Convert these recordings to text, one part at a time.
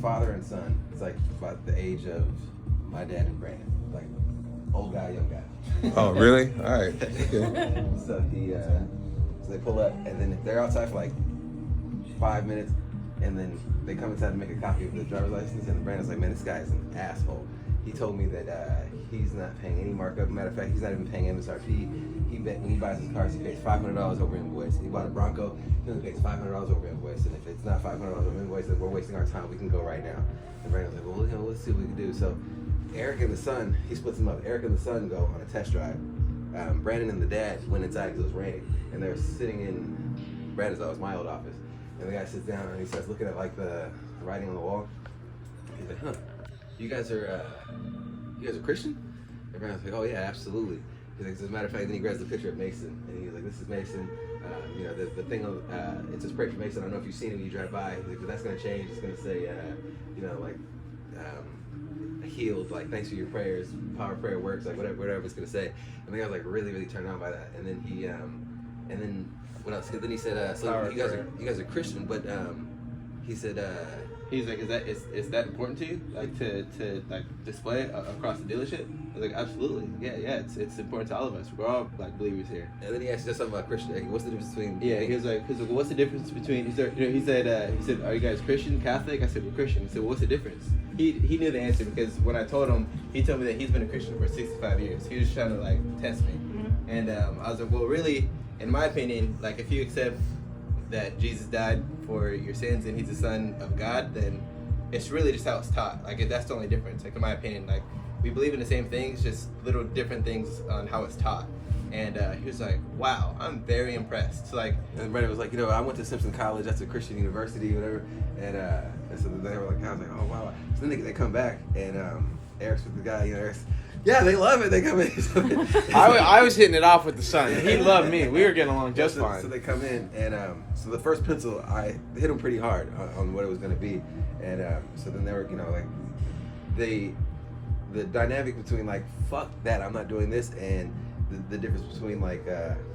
father and son. It's like about the age of my dad and Brandon. Like old guy, young guy. Oh, really? All right. Okay. So so they pull up, and then they're outside for like 5 minutes, and then they come inside to make a copy of the driver's license, and Brandon's like, man, this guy is an asshole. He told me that he's not paying any markup. Matter of fact, he's not even paying MSRP. When he buys his cars, he pays $500 over invoice. He bought a Bronco, he only pays $500 over invoice. And if it's not $500 over invoice, then we're wasting our time. We can go right now. And Brandon's like, well, let's see what we can do. So Eric and the son, he splits them up. Eric and the son go on a test drive. Brandon and the dad went inside because it was raining, and they're sitting in Brandon's office, my old office. And the guy sits down and he starts looking at like the writing on the wall. He's like, huh, you guys are Christian? And Brandon's like, oh yeah, absolutely. He's like, as a matter of fact, then he grabs the picture of Mason, and he's like, this is Mason. You know, the thing, it says pray for Mason. I don't know if you've seen it when you drive by. He's like, but that's going to change. It's going to say, you know, like, healed, like, thanks for your prayers, power of prayer works, like, whatever it's going to say. And the guy was like really, really turned on by that. And then he, and then what else? Then he said, so you guys are Christian, but he said, he's like, is that important to you, like to like display it across the dealership? I was like, absolutely, yeah, it's important to all of us. We're all like believers here. And then he asked us something about Christian. Like, what's the difference between? Yeah, he was like, what's the difference between? He said, are you guys Christian, Catholic? I said, we're Christian. He said, well, what's the difference? He knew the answer because when I told him, he told me that he's been a Christian for 65 years. He was trying to like test me, and I was like, well, really, in my opinion, like if you accept that Jesus died for your sins and he's the Son of God, then it's really just how it's taught. Like that's the only difference. Like in my opinion, like we believe in the same things, just little different things on how it's taught. And he was like, wow, I'm very impressed. So like, and Brandon was like, you know, I went to Simpson College, that's a Christian university, whatever. And so they were like, I was like, oh wow. So then they come back, and Eric's with the guy, you know, Eric's, yeah, they love it. They come in. I was hitting it off with the son. He loved me. We were getting along just fine. So they come in, and so the first pencil, I hit him pretty hard on what it was going to be. And so then they were, you know, like, the dynamic between, like, fuck that, I'm not doing this, and the difference between, like,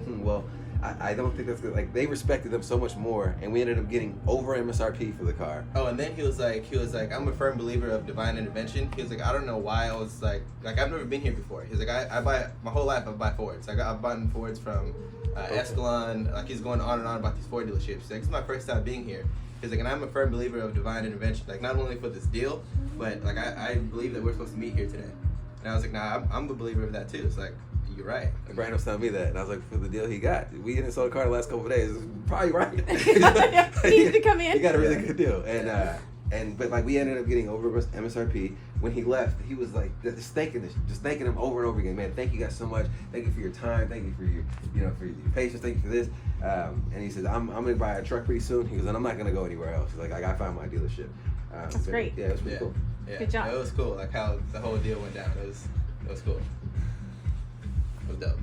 well, I don't think that's good. Like, they respected them so much more, and we ended up getting over MSRP for the car. Oh, and then he was like, I'm a firm believer of divine intervention. He was like, I don't know why I was like I've never been here before. He's like, I buy, my whole life I buy Fords. I've bought Fords from Escalon. Like, he's going on and on about these Ford dealerships. He's like, it's my first time being here. He's like, and I'm a firm believer of divine intervention. Like, not only for this deal, but like I believe that we're supposed to meet here today. And I was like, nah, I'm a believer of that too. It's like, you're right. And Brandon was telling me that, and I was like, for the deal he got, we didn't sell the car the last couple of days. Probably right. He needed to come in. He got a really good deal, but like we ended up getting over MSRP. When he left, he was like just thanking him over and over again. Man, thank you guys so much. Thank you for your time. Thank you for your, you know, for your patience. Thank you for this. And he said, I'm gonna buy a truck pretty soon. He goes, and I'm not gonna go anywhere else. Like I found my dealership. That's great. Yeah, it was pretty cool. Yeah. Good job. It was cool. Like how the whole deal went down. It was cool. It was dope.